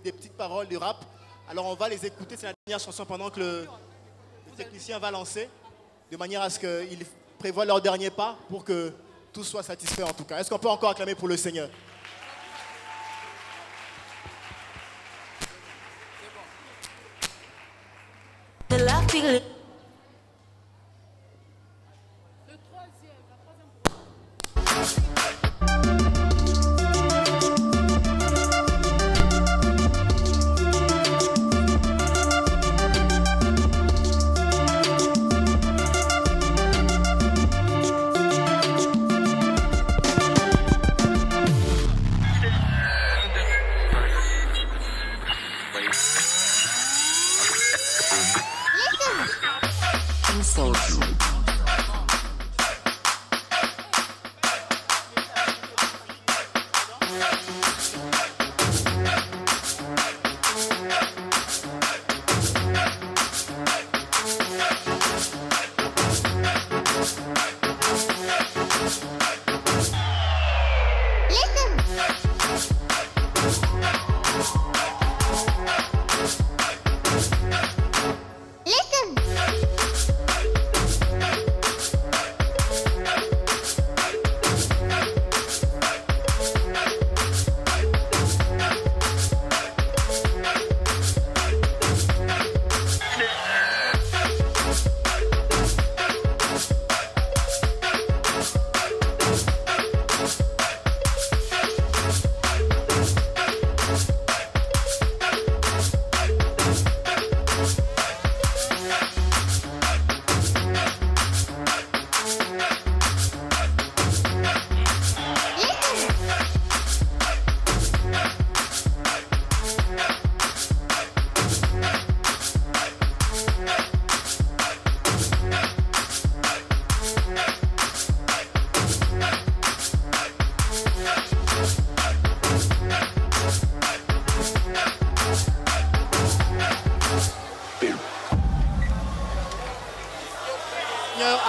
des petites paroles de rap. Alors on va les écouter. C'est la dernière chanson pendant que le technicien va lancer. De manière à ce qu'ils prévoient leur dernier pas pour que tout soit satisfait en tout cas. Est-ce qu'on peut encore acclamer pour le Seigneur?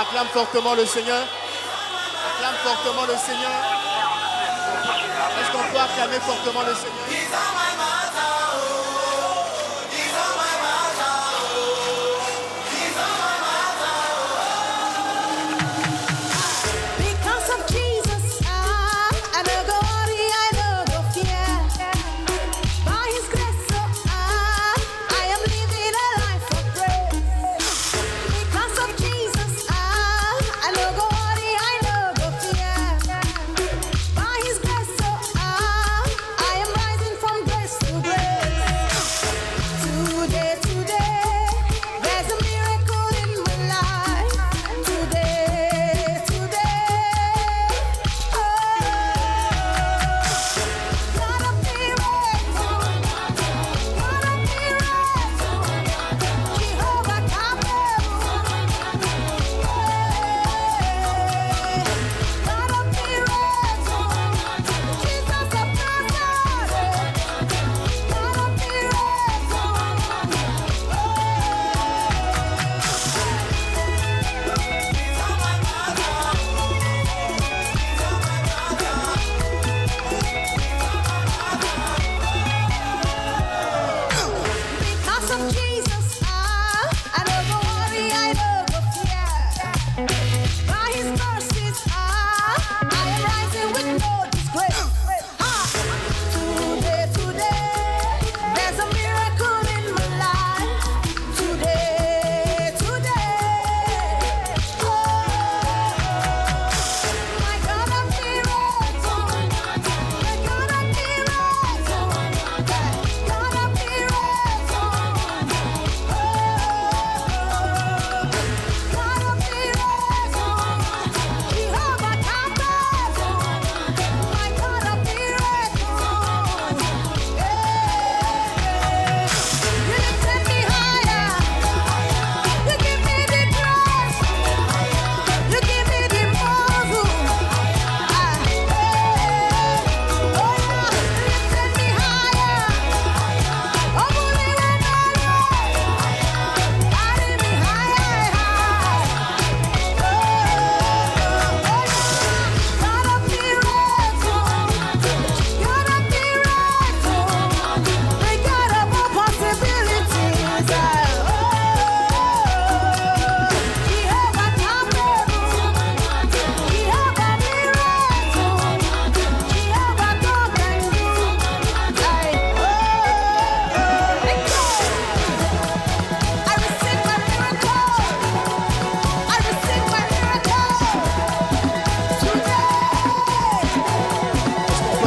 Acclame fortement le Seigneur. Acclame fortement le Seigneur. Est-ce qu'on peut acclamer fortement le Seigneur? By His grace, I am rising from grace.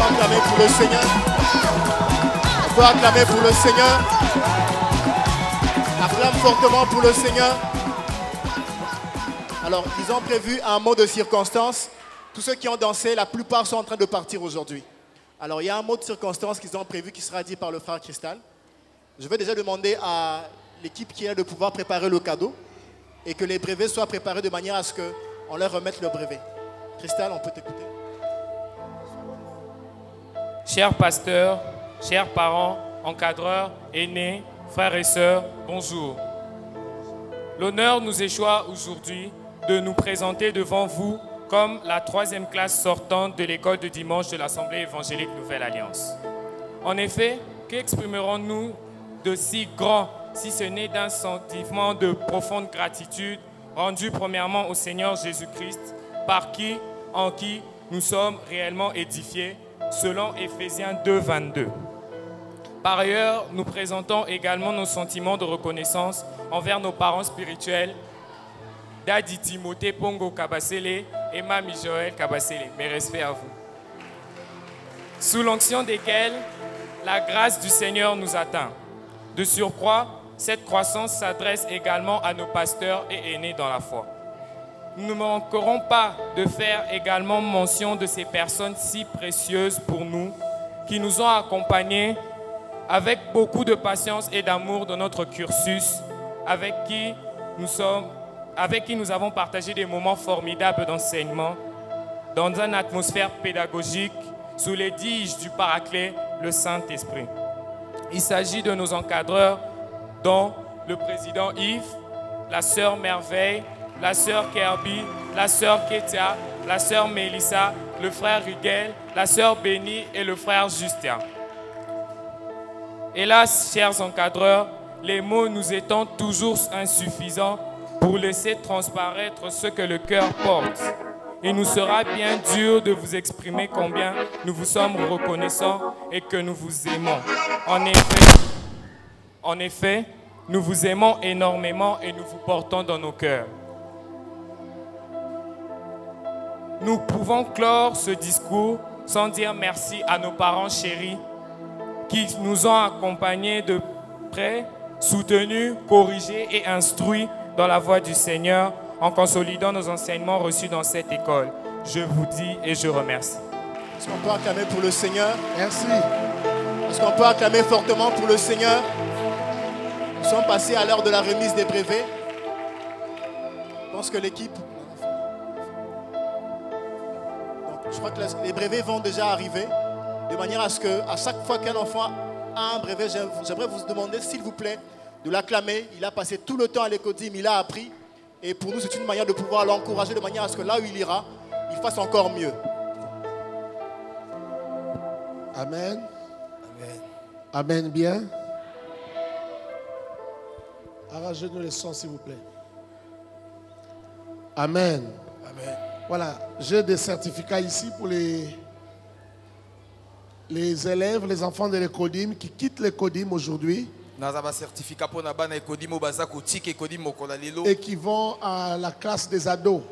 peut acclamer pour le Seigneur. On peut acclamer pour le Seigneur. Acclame fortement pour le Seigneur. Alors, ils ont prévu un mot de circonstance. Tous ceux qui ont dansé, la plupart sont en train de partir aujourd'hui. Alors, il y a un mot de circonstance qu'ils ont prévu qui sera dit par le frère Cristal. Je vais déjà demander à l'équipe qui est là de pouvoir préparer le cadeau et que les brevets soient préparés de manière à ce qu'on leur remette le brevet. Cristal, on peut t'écouter. Chers pasteurs, chers parents, encadreurs, aînés, frères et sœurs, bonjour. L'honneur nous échoit aujourd'hui de nous présenter devant vous comme la 3e classe sortante de l'école de dimanche de l'Assemblée évangélique Nouvelle Alliance. En effet, qu'exprimerons-nous de si grand si ce n'est d'un sentiment de profonde gratitude rendu premièrement au Seigneur Jésus-Christ, par qui, en qui nous sommes réellement édifiés, selon Éphésiens 2, 22. Par ailleurs, nous présentons également nos sentiments de reconnaissance envers nos parents spirituels, Dadi Timothée Pongo Kabasele et Mami Joël Kabasele. Mes respects à vous. Sous l'onction desquels la grâce du Seigneur nous atteint. De surcroît, cette croissance s'adresse également à nos pasteurs et aînés dans la foi. Nous ne manquerons pas de faire également mention de ces personnes si précieuses pour nous, qui nous ont accompagnés avec beaucoup de patience et d'amour dans notre cursus, avec qui nous avons partagé des moments formidables d'enseignement, dans une atmosphère pédagogique, sous les diges du Paraclet, le Saint-Esprit. Il s'agit de nos encadreurs, dont le président Yves, la sœur Merveille, la sœur Kirby, la sœur Ketia, la sœur Mélissa, le frère Riguel, la sœur Béni et le frère Justin. Hélas, chers encadreurs, les mots nous étant toujours insuffisants pour laisser transparaître ce que le cœur porte. Il nous sera bien dur de vous exprimer combien nous vous sommes reconnaissants et que nous vous aimons. En effet, nous vous aimons énormément et nous vous portons dans nos cœurs. Nous pouvons clore ce discours sans dire merci à nos parents chéris qui nous ont accompagnés de près, soutenus, corrigés et instruits dans la voie du Seigneur en consolidant nos enseignements reçus dans cette école. Je vous dis et je remercie. Est-ce qu'on peut acclamer pour le Seigneur? Merci. Est-ce qu'on peut acclamer fortement pour le Seigneur? Nous sommes passés à l'heure de la remise des brevets. Je pense que l'équipe... Je crois que les brevets vont déjà arriver, de manière à ce que, à chaque fois qu'un enfant a un brevet, j'aimerais vous demander, s'il vous plaît, de l'acclamer. Il a passé tout le temps à l'écodim, il a appris. Et pour nous, c'est une manière de pouvoir l'encourager, de manière à ce que là où il ira, il fasse encore mieux. Amen. Amen. Amen, bien. Arrangez-nous le son, s'il vous plaît. Amen. Amen. Voilà, j'ai des certificats ici pour les élèves, les enfants de l'écodim qui quittent l'écodim aujourd'hui et qui vont à la classe des ados.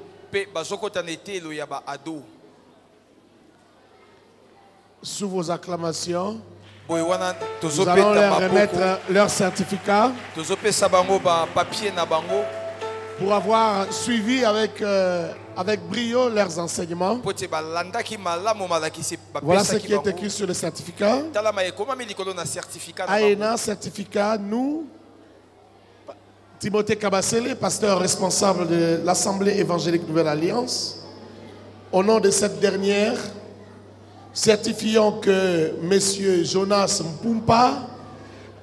Sous vos acclamations, nous allons leur remettre leur certificat pour avoir suivi avec brio leurs enseignements. Voilà ce qui est écrit sur le certificat. Aena, certificat, nous, Timothée Kabasele, pasteur responsable de l'Assemblée évangélique Nouvelle Alliance, au nom de cette dernière, certifions que M. Jonas Mpumpa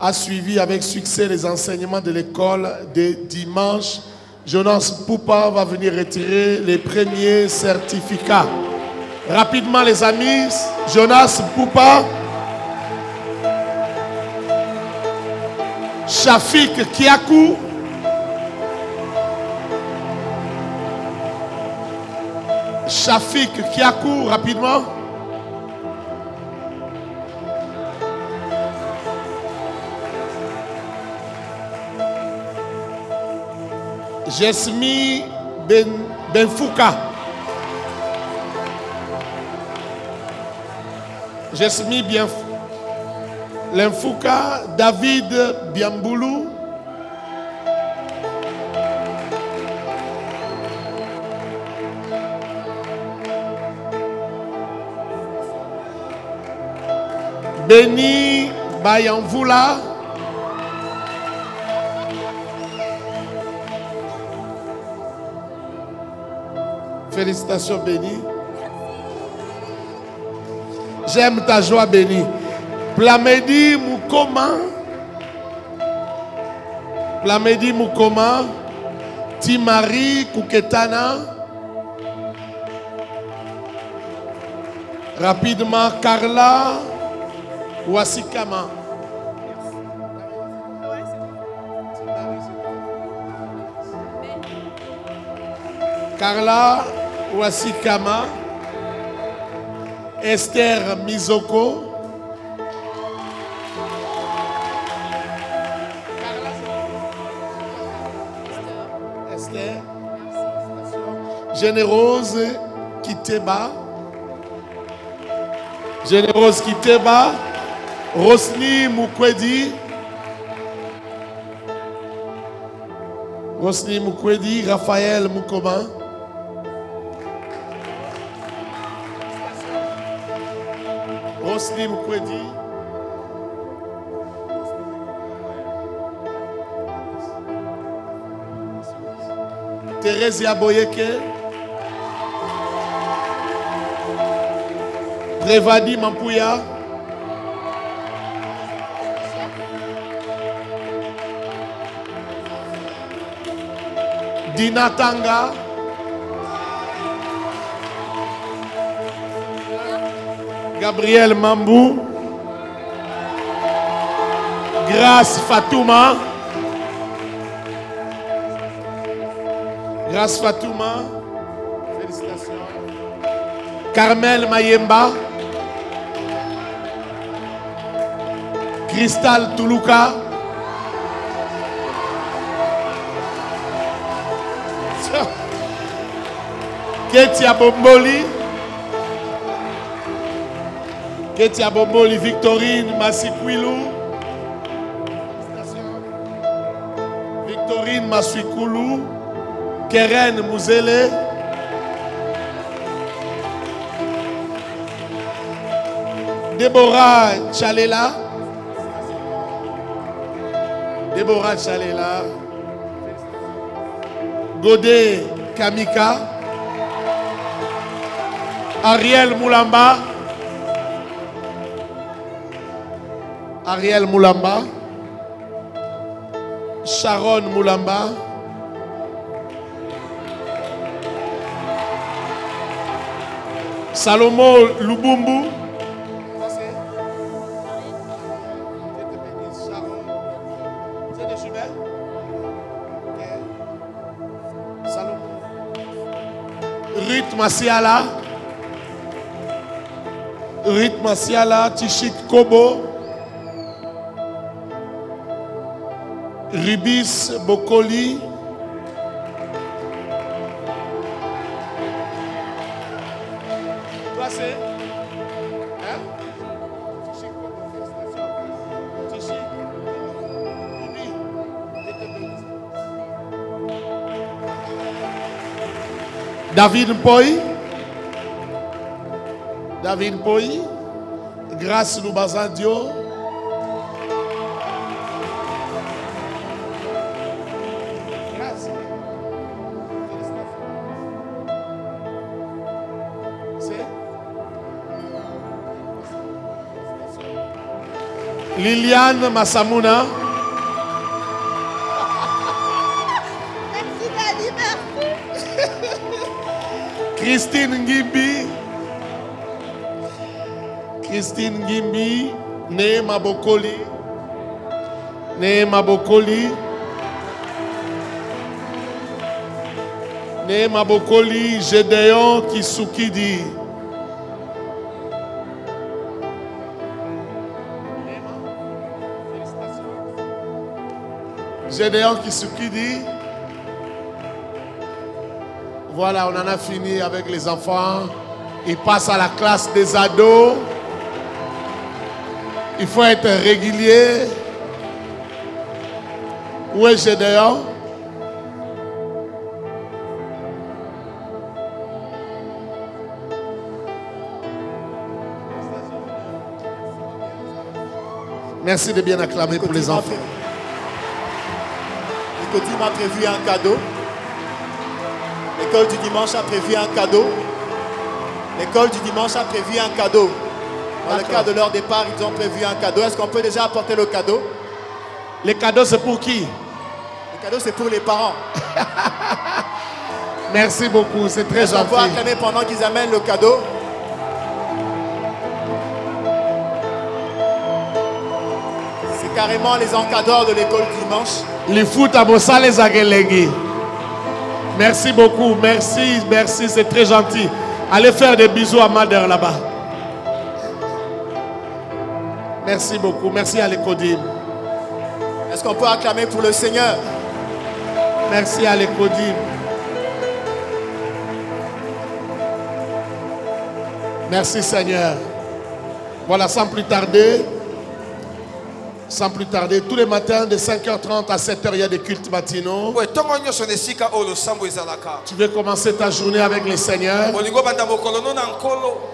a suivi avec succès les enseignements de l'école de dimanche. Jonas Mpumpa va venir retirer les premiers certificats. Rapidement les amis, Jonas Mpumpa, Shafik Kiakou, Shafik Kiakou, rapidement. Jesmi Benfouka. Jesmi bien. L'Infouka, David Biamboulou. Béni Bayanvoula. Félicitations Béni. J'aime ta joie Béni. Plamedi Moukoma. Plamedi Moukoma. Timari Kouketana. Rapidement Carla Wasikama. Carla Wasikama. Esther Mizoko. Esther. Générose Kiteba. Générose Kiteba. Rosni Mukwedi. Rosni Mukwedi. Raphaël Moukoma. Rosni Mukwedi. Thérèse Boyeke. Prévadi Mampouya. Dina Tanga. Gabriel Mambou. Grâce Fatouma. Grâce Fatouma. Félicitations. Carmel Mayemba. Cristal Toulouka. Ketia Bomboli. Ketia Bomboli, Victorine Massikwilou. Victorine Massikwilou. Keren Mouzele. Déborah Chalela. Déborah Chalela. Godé Kamika. Ariel Moulamba. Ariel Moulamba. Sharon Moulamba. Salomon Lubumbu. Ruth Masiala. Ruth Masiala. Tishik Kobo. Ribis Bokoli. Toi c'est hein? Tishik Kobo, félicitations. Tishik. Ribi. David Mpoy. David Mpoy. Grâce Loubazadio. Grâce. C'est Liliane Massamuna. Christine Ngimbi. Christine Ngimbi. Neema Bokoli. Neema Bokoli. Neema Bokoli. Gédéon Kisukidi. Gédéon Kisukidi. Voilà, on en a fini avec les enfants. Ils passent à la classe des ados. Il faut être régulier. Où est Gédéon? Merci de bien acclamer pour les enfants. Nicodime a prévu un cadeau. L'école du dimanche a prévu un cadeau. L'école du dimanche a prévu un cadeau. Dans le cadre de leur départ, ils ont prévu un cadeau. Est-ce qu'on peut déjà apporter le cadeau? Le cadeau, c'est pour qui? Le cadeau, c'est pour les parents. Merci beaucoup, c'est très gentil. On peut acclamer pendant qu'ils amènent le cadeau. C'est carrément les encadreurs de l'école du dimanche. Les foot à Bossa, les aguelegui. Merci beaucoup, merci, merci, c'est très gentil. Allez faire des bisous à Madère là-bas. Merci beaucoup, merci à l'Écodim. Est-ce qu'on peut acclamer pour le Seigneur? Merci à l'Écodim. Merci Seigneur. Voilà, sans plus tarder, tous les matins de 5h30 à 7h, il y a des cultes matinaux. Tu veux commencer ta journée avec le Seigneur.